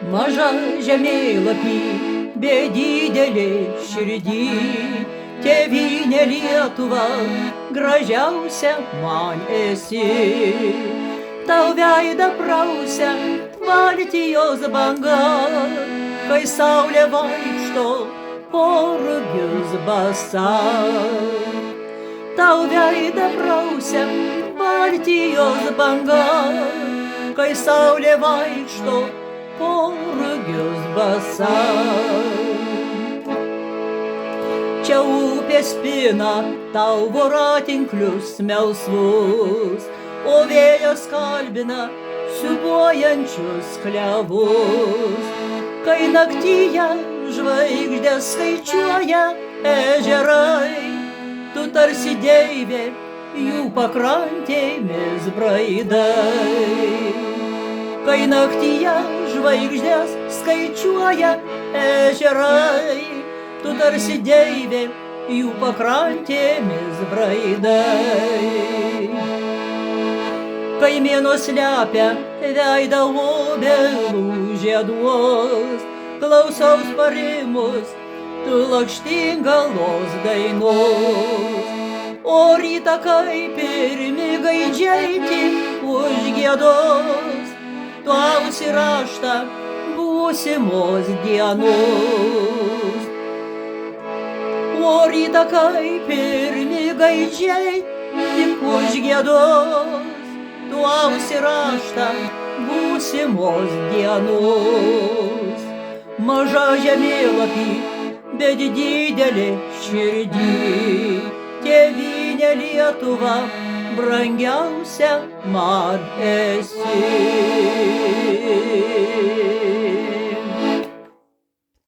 Maža žemėlapį, be didelė širdį, tėvynė Lietuva, gražiausia man esi. Tau veidą prausia Baltijos banga, kai saulė vaikšto po rugius basa. Tau veidą prausia Baltijos banga, kai saulė vaikšto po rugius basa. Čia upės pina tau voratinklius melsvus, o vėjas kalbina siūbuojančius klevus. Kai naktyje žvaigždės skaičiuoja ežerai, tu tarsi deivė jų pakrantėmis braidai. Kai naktyje žvaigždės skaičiuoja ežerai, tu tarsi deivė jų pakrantėmis braidai. Kai mėnuo slepia veidą obelų žieduos, klausaus parimus tu lakštingalos dainos. O rytą kaip pirmi gaidžiai tik užgiedos, tu ausi raštą būsimos dienos. O rytą kaip pirmi gaidžiai tik užgiedos, tu ausi raštą būsimos dienos. Maža žemėlapį, bet didelė širdį, tėvynė Lietuva, brangiausia man esi.